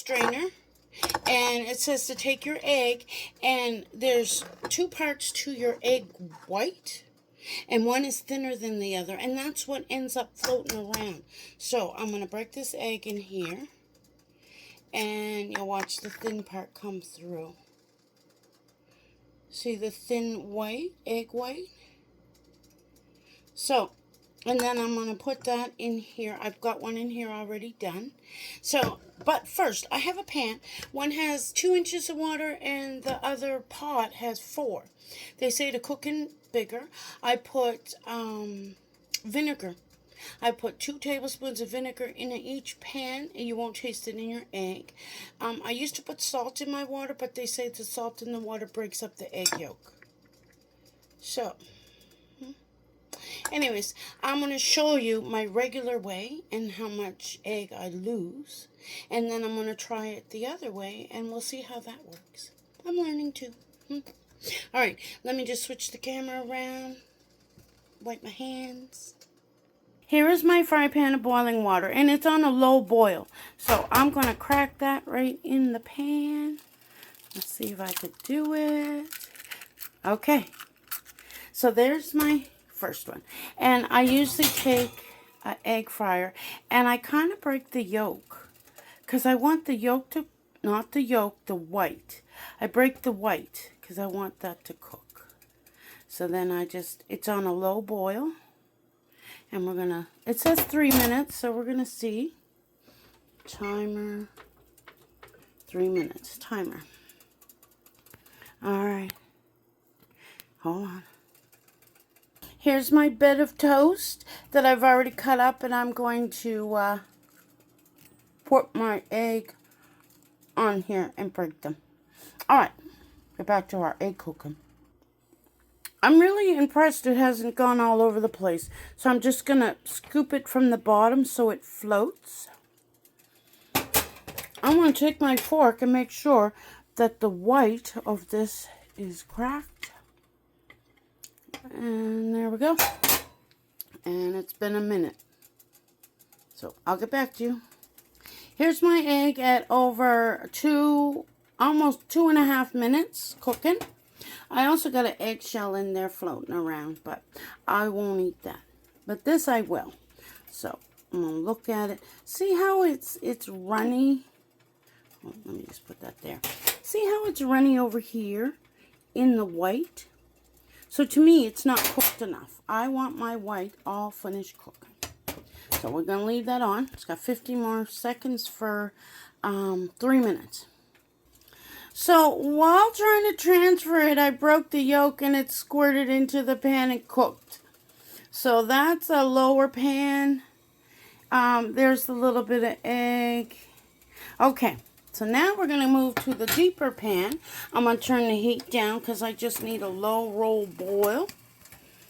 strainer. And it says to take your egg, and there's 2 parts to your egg white, and one is thinner than the other, and that's what ends up floating around. So I'm going to break this egg in here, and you'll watch the thin part come through. See the thin white, egg white? So, and then I'm going to put that in here. I've got one in here already done. So, but first, I have a pan. One has 2 inches of water and the other pot has 4. They say to cook in bigger. I put vinegar. I put 2 tablespoons of vinegar in each pan, and you won't taste it in your egg. I used to put salt in my water, but they say the salt in the water breaks up the egg yolk. So, anyways, I'm going to show you my regular way and how much egg I lose. And then I'm going to try it the other way, and we'll see how that works. I'm learning too. Alright, let me just switch the camera around. Wipe my hands. Here is my fry pan of boiling water, and it's on a low boil. So I'm going to crack that right in the pan. Let's see if I could do it. Okay. So there's my first one. And I usually take an egg fryer, and I kind of break the yolk, because I want the yolk to, not the yolk, the white. I break the white because I want that to cook. So then it's on a low boil, and we're gonna, it says 3 minutes, so we're gonna see. Timer, 3 minutes, timer. All right, hold on. Here's my bed of toast that I've already cut up, and I'm going to put my egg on here and break them. Alright, get back to our egg cooking. I'm really impressed it hasn't gone all over the place. So I'm just going to scoop it from the bottom so it floats. I'm going to take my fork and make sure that the white of this is cracked. And there we go. And it's been a minute. So I'll get back to you. Here's my egg at over almost 2.5 minutes cooking. I also got an eggshell in there floating around, but I won't eat that. But this I will. So I'm going to look at it. See how it's runny? Oh, let me just put that there. See how it's runny over here in the white? So to me, it's not cooked enough. I want my white all finished cooking. So we're going to leave that on. It's got 50 more seconds for 3 minutes. So while trying to transfer it, I broke the yolk and it squirted into the pan and cooked. So that's a lower pan. There's a little bit of egg. Okay, so now we're going to move to the deeper pan. I'm going to turn the heat down because I just need a low roll boil.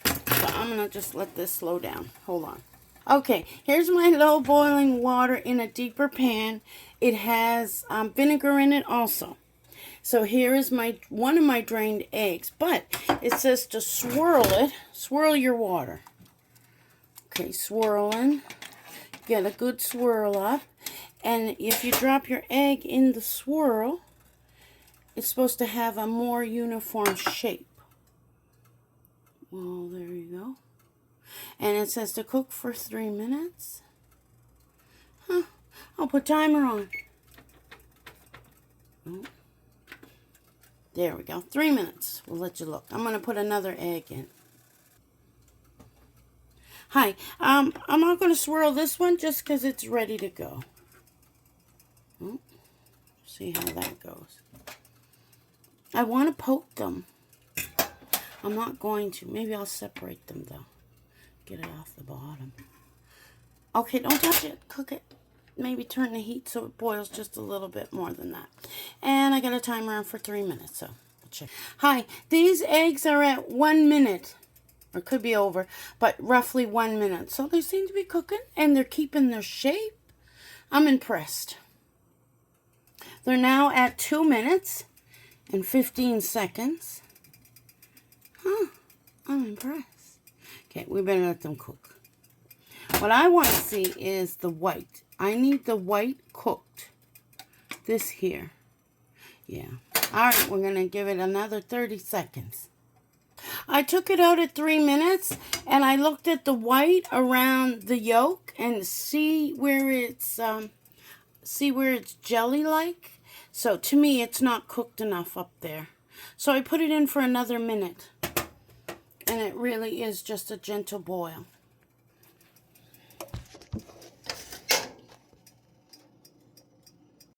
So I'm going to just let this slow down. Hold on. Okay, here's my low boiling water in a deeper pan. It has vinegar in it also. So here is one of my drained eggs, but it says to swirl it. Swirl your water. Okay, swirling. Get a good swirl up. And if you drop your egg in the swirl, it's supposed to have a more uniform shape. Well, there you go. And it says to cook for 3 minutes. I'll put timer on. Oh. There we go. 3 minutes. We'll let you look. I'm going to put another egg in. Hi. I'm not going to swirl this one just because it's ready to go. Oh. See how that goes. I want to poke them. I'm not going to. Maybe I'll separate them though. Get it off the bottom. Okay, don't touch it. Cook it. Maybe turn the heat so it boils just a little bit more than that. And I got a timer on for 3 minutes, so we'll check. Hi, these eggs are at 1 minute. Or could be over, but roughly 1 minute. So they seem to be cooking and they're keeping their shape. I'm impressed. They're now at 2 minutes and 15 seconds. I'm impressed. Okay, we better let them cook. What I want to see is the white. I need the white cooked. this here. Yeah. All right, we're going to give it another 30 seconds. I took it out at 3 minutes, and I looked at the white around the yolk and see where it's jelly-like. So to me, it's not cooked enough up there. So I put it in for another minute, and it really is just a gentle boil.